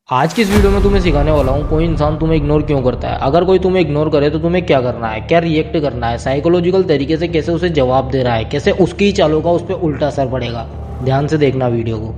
आज की इस वीडियो में तुम्हें सिखाने वाला हूँ कोई इंसान तुम्हें इग्नोर क्यों करता है। अगर कोई तुम्हें इग्नोर करे तो तुम्हें क्या करना है, क्या रिएक्ट करना है, साइकोलॉजिकल तरीके से कैसे उसे जवाब दे रहा है, कैसे उसकी चालों का उस पर उल्टा असर पड़ेगा। ध्यान से देखना वीडियो को।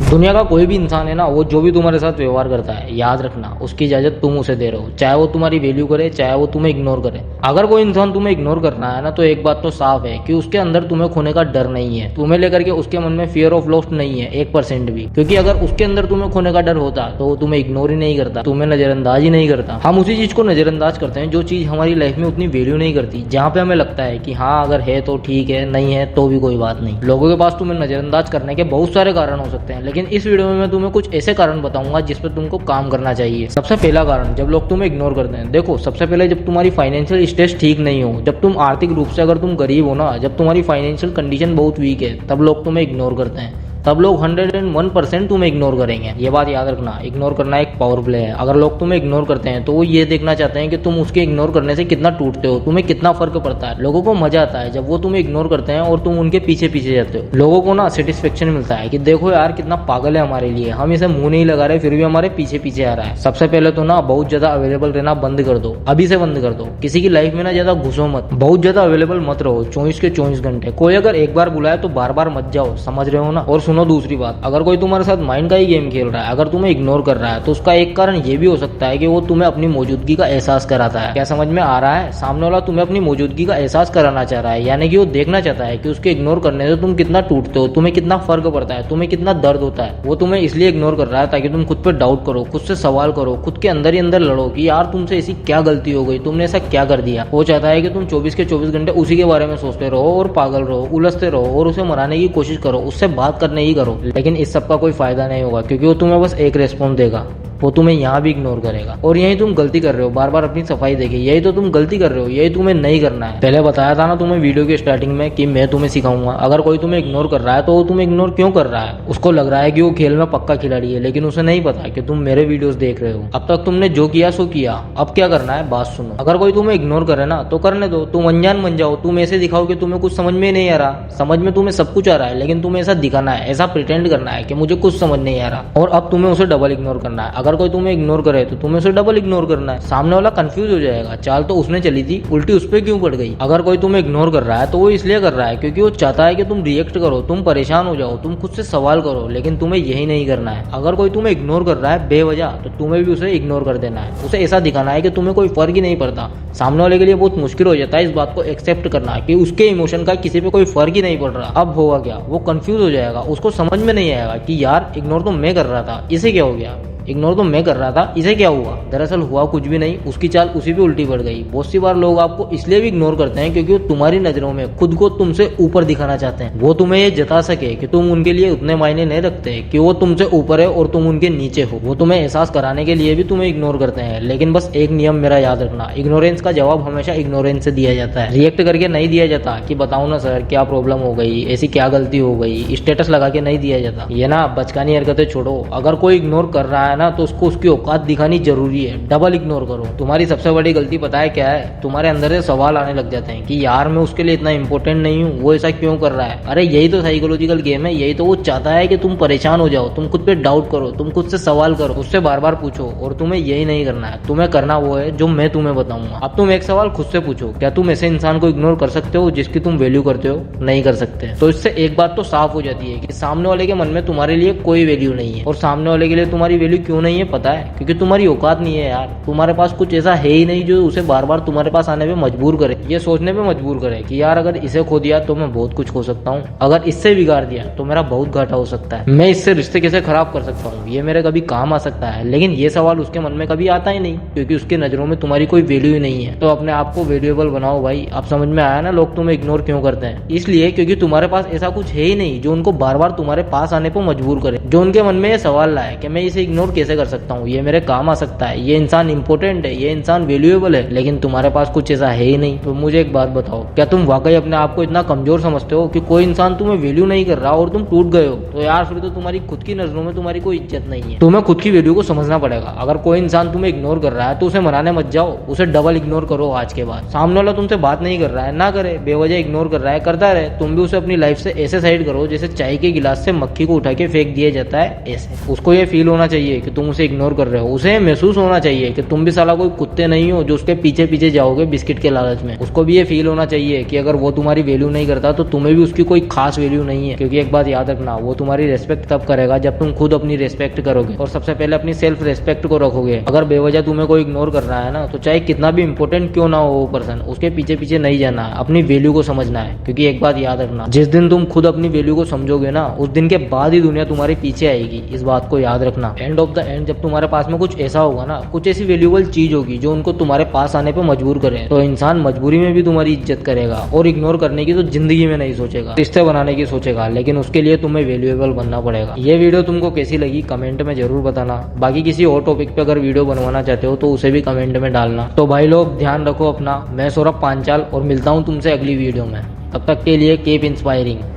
दुनिया का कोई भी इंसान है ना, वो जो भी तुम्हारे साथ व्यवहार करता है, याद रखना उसकी इजाजत तुम उसे दे रहे हो। चाहे वो तुम्हारी वैल्यू करे, चाहे वो तुम्हें इग्नोर करे। अगर कोई इंसान तुम्हें इग्नोर करना है ना, तो एक बात तो साफ है कि उसके अंदर तुम्हें खोने का डर नहीं है। तुम्हें लेकर के उसके मन में फियर ऑफ लॉस्ट नहीं है 1% भी। क्योंकि अगर उसके अंदर तुम्हें खोने का डर होता तो वो तुम्हें इग्नोर ही नहीं करता, तुम्हें नजरअंदाज ही नहीं करता। हम उसी चीज को नजरअंदाज करते हैं जो चीज हमारी लाइफ में उतनी वैल्यू नहीं करती, जहाँ पे हमें लगता है कि हाँ अगर है तो ठीक है, नहीं है तो भी कोई बात नहीं। लोगों के पास तुम्हें नजरअंदाज करने के बहुत सारे कारण हो सकते हैं, लेकिन इस वीडियो में मैं तुम्हें कुछ ऐसे कारण बताऊंगा जिस पर तुमको काम करना चाहिए। सबसे पहला कारण, जब लोग तुम्हें इग्नोर करते हैं। देखो, सबसे पहले जब तुम्हारी फाइनेंशियल स्टेटस ठीक नहीं हो, जब तुम आर्थिक रूप से अगर तुम गरीब हो ना, जब तुम्हारी फाइनेंशियल कंडीशन बहुत वीक है, तब लोग तुम्हें इग्नोर करते हैं। तब लोग 101% तुम्हें इग्नोर करेंगे। ये बात याद रखना, इग्नोर करना एक पावर प्ले है। अगर लोग तुम्हें इग्नोर करते हैं तो वो ये देखना चाहते हैं कि तुम उसके इग्नोर करने से कितना टूटते हो, तुम्हें कितना फर्क पड़ता है। लोगों को मजा आता है जब वो तुम्हें इग्नोर करते हैं और तुम उनके पीछे पीछे जाते हो। लोगों को ना सेटिस्फेक्शन मिलता है कि देखो यार कितना पागल है हमारे लिए, हम इसे मुंह नहीं लगा रहे फिर भी हमारे पीछे पीछे आ रहा है। सबसे पहले तो ना बहुत ज्यादा अवेलेबल रहना बंद कर दो, अभी से बंद कर दो। किसी की लाइफ में ना ज्यादा घुसो मत, बहुत ज्यादा अवेलेबल मत रहो 24 के 24 घंटे। कोई अगर एक बार बुलाए तो बार बार मत जाओ, समझ रहे हो ना। और सुनो दूसरी बात, अगर कोई तुम्हारे साथ माइंड का ही गेम खेल रहा है, अगर तुम्हें इग्नोर कर रहा है, तो उसका एक कारण ये भी हो सकता है कि वो तुम्हें अपनी मौजूदगी का एहसास कराता है। क्या समझ में आ रहा है? सामने वाला तुम्हें अपनी मौजूदगी का एहसास कराना चाह रहा है, यानी कि वो देखना चाहता है कि उसके इग्नोर करने से तुम कितना टूटते हो, तुम्हें कितना फर्क पड़ता है, तुम्हें कितना दर्द होता है। वो तुम्हें इसलिए इग्नोर कर रहा है ताकि तुम खुद पे डाउट करो, खुद से सवाल करो, खुद के अंदर ही अंदर लड़ो कि यार तुमसे ऐसी क्या गलती हो गई, तुमने ऐसा क्या कर दिया। वो चाहता है कि तुम 24 के 24 घंटे उसी के बारे में सोचते रहो और पागल रहो, उलझते रहो और उसे मनाने की कोशिश करो, उससे बात करने की करो। लेकिन इस सब का कोई फायदा नहीं होगा, क्योंकि वो तुम्हें बस एक रेस्पॉन्स देगा, वो तुम्हें यहाँ भी इग्नोर करेगा। और यही तुम गलती कर रहे हो, बार बार अपनी सफाई देखिए, यही तो तुम गलती कर रहे हो, यही तुम्हें नहीं करना है। पहले बताया था ना तुम्हें वीडियो के स्टार्टिंग में कि मैं तुम्हें सिखाऊंगा। अगर कोई तुम्हें इग्नोर कर रहा है तो वो तुम्हें इग्नोर क्यों कर रहा है? उसको लग रहा है कि वो खेल में पक्का खिलाड़ी है, लेकिन उसे नहीं पता कि तुम मेरे वीडियोस देख रहे हो। अब तक तुमने जो किया सो किया, अब क्या करना है बात सुनो। अगर कोई तुम्हें इग्नोर करे ना तो करने दो, तुम अनजान बन जाओ, तुम ऐसे दिखाओ कि तुम्हें कुछ समझ में नहीं आ रहा। समझ में तुम्हें सब कुछ आ रहा है, लेकिन तुम्हें ऐसा दिखाना है, ऐसा प्रिटेंड करना है कि मुझे कुछ समझ नहीं आ रहा। और अब तुम्हें उसे डबल इग्नोर करना है। अगर कोई तुम्हें इग्नोर करे तो तुम्हें उसे डबल इग्नोर करना है। सामने वाला कंफ्यूज हो जाएगा, चाल तो उसने चली थी, उल्टी उस पर क्यों पड़ गई। अगर कोई तुम्हें इग्नोर कर रहा है तो वो इसलिए कर रहा है क्योंकि वो चाहता है कि तुम रिएक्ट करो, तुम परेशान हो जाओ, तुम खुद से सवाल करो, लेकिन तुम्हें यही नहीं करना है। अगर कोई तुम्हें इग्नोर कर रहा है बेवजह, तो तुम्हें भी उसे इग्नोर कर देना है। उसे ऐसा दिखाना है कि तुम्हें कोई फर्क ही नहीं पड़ता। सामने वाले के लिए बहुत मुश्किल हो जाता है इस बात को एक्सेप्ट करना कि उसके इमोशन का किसी पे कोई फर्क ही नहीं पड़ रहा। अब होगा क्या, वो कंफ्यूज हो जाएगा, उसको समझ में नहीं आएगा कि यार इग्नोर तो मैं कर रहा था, इसे क्या हो गया। इग्नोर तो मैं कर रहा था, इसे क्या हुआ। दरअसल हुआ कुछ भी नहीं, उसकी चाल उसी पे उल्टी पड़ गई। बहुत सी बार लोग आपको इसलिए भी इग्नोर करते हैं क्योंकि वो तुम्हारी नजरों में खुद को तुमसे ऊपर दिखाना चाहते हैं। वो तुम्हें ये जता सके कि तुम उनके लिए उतने मायने नहीं रखते, कि वो तुमसे ऊपर है और तुम उनके नीचे हो। वो तुम्हें एहसास कराने के लिए भी तुम्हें इग्नोर करते हैं। लेकिन बस एक नियम मेरा याद रखना, इग्नोरेंस का जवाब हमेशा इग्नोरेंस से दिया जाता है, रिएक्ट करके नहीं दिया जाता कि बताओ ना सर क्या प्रॉब्लम हो गई, ऐसी क्या गलती हो गई, स्टेटस लगा के नहीं दिया जाता। ये ना बचकानी हरकतें छोड़ो। अगर कोई इग्नोर कर रहा है ना तो उसको उसकी औकात दिखानी जरूरी है, डबल इग्नोर करो। तुम्हारी सबसे बड़ी गलती पता है क्या है? तुम्हारे अंदर से सवाल आने लग जाते हैं कि यार मैं उसके लिए इतना इंपॉर्टेंट नहीं हूँ, वो ऐसा क्यों कर रहा है। अरे यही तो साइकोलॉजिकल गेम है, यही तो वो चाहता है कि तुम परेशान हो जाओ, तुम खुद पे डाउट करो, तुम खुद से सवाल करो, उससे बार बार पूछो। और तुम्हें यही नहीं करना है, तुम्हें करना वो है जो मैं तुम्हें बताऊंगा। अब तुम एक सवाल खुद से पूछो, क्या तुम ऐसे इंसान को इग्नोर कर सकते हो जिसकी तुम वैल्यू करते हो? नहीं कर सकते। तो इससे एक बात तो साफ हो जाती है कि सामने वाले के मन में तुम्हारे लिए कोई वैल्यू नहीं है। और सामने वाले के लिए तुम्हारी वैल्यू क्यों नहीं है पता है? क्योंकि तुम्हारी औकात नहीं है यार, तुम्हारे पास कुछ ऐसा है ही नहीं जो उसे बार बार तुम्हारे पास आने पे मजबूर करे, ये सोचने पे मजबूर करे कि यार अगर इसे खो दिया तो मैं बहुत कुछ खो सकता हूँ, अगर इससे बिगाड़ दिया तो मेरा बहुत घाटा हो सकता है, मैं इससे रिश्ते कैसे खराब कर सकता हूँ, ये मेरे कभी काम आ सकता है। लेकिन ये सवाल उसके मन में कभी आता ही नहीं, क्योंकि उसके नजरों में तुम्हारी कोई वैल्यू ही नहीं है। तो अपने आप को वैल्यूएबल बनाओ भाई। अब समझ में आया ना लोग तुम्हें इग्नोर क्यों करते हैं? इसलिए क्योंकि तुम्हारे पास ऐसा कुछ है ही नहीं जो उनको बार बार तुम्हारे पास आने पर मजबूर करे, जो उनके मन में ये सवाल लाए कि मैं इसे इग्नोर कैसे कर सकता हूँ, ये मेरे काम आ सकता है, ये इंसान इंपॉर्टेंट है, ये इंसान वैल्यूएबल है, लेकिन तुम्हारे पास कुछ ऐसा है ही नहीं। तो मुझे एक बात बताओ, क्या तुम वाकई अपने आप को इतना कमजोर समझते हो कि कोई इंसान तुम्हें वैल्यू नहीं कर रहा और तुम टूट गए हो? तो यार फिर तो तुम्हारी खुद की नजरों में तुम्हारी कोई इज्जत नहीं है। तुम्हें खुद की वैल्यू को समझना पड़ेगा। अगर कोई इंसान तुम्हें इग्नोर कर रहा है तो उसे मनाने मत जाओ, उसे डबल इग्नोर करो। आज के बाद सामने वाला तुमसे बात नहीं कर रहा है, ना करे, बेवजह इग्नोर कर रहा है, करता रहे, तुम भी उसे अपनी लाइफ से ऐसे साइड करो जैसे चाय के गिलास से मक्खी को उठा के फेंक दिया जाता है। ऐसे उसको ये फील होना चाहिए कि तुम उसे इग्नोर कर रहे हो, उसे महसूस होना चाहिए कि तुम भी साला कोई कुत्ते नहीं हो जो उसके पीछे पीछे जाओगे बिस्किट के लालच में। उसको भी ये फील होना चाहिए कि अगर वो तुम्हारी वैल्यू नहीं करता तो तुम्हें भी उसकी कोई खास वैल्यू नहीं है। क्योंकि एक बात याद रखना, वो तुम्हारी रेस्पेक्ट तब करेगा जब तुम खुद अपनी रेस्पेक्ट करोगे और सबसे पहले अपनी सेल्फ रेस्पेक्ट को रखोगे। अगर बेवजह तुम्हें कोई इग्नोर कर रहा है ना, तो चाहे कितना भी इंपॉर्टेंट क्यों ना हो वो पर्सन, उसके पीछे पीछे नहीं जाना है, अपनी वैल्यू को समझना है। क्योंकि एक बात याद रखना, जिस दिन तुम खुद अपनी वैल्यू को समझोगे ना, उस दिन के बाद ही दुनिया तुम्हारे पीछे आएगी। इस बात को याद रखना। एंड ऑफ द एंड जब तुम्हारे पास में कुछ ऐसा होगा ना, कुछ ऐसी वैल्यूएबल चीज होगी जो उनको तुम्हारे पास आने पे मजबूर करे, तो इंसान मजबूरी में भी तुम्हारी इज्जत करेगा और इग्नोर करने की तो जिंदगी में नहीं सोचेगा, रिश्ते बनाने की सोचेगा। लेकिन उसके लिए तुम्हें वैल्यूएबल बनना पड़ेगा। ये वीडियो तुमको कैसी लगी कमेंट में जरूर बताना। बाकी किसी और टॉपिक पे अगर वीडियो बनवाना चाहते हो तो उसे भी कमेंट में डालना। तो भाई लोग ध्यान रखो अपना। मैं सौरभ पांचाल और मिलता हूँ तुमसे अगली वीडियो में। तब तक के लिए कीप इंस्पायरिंग।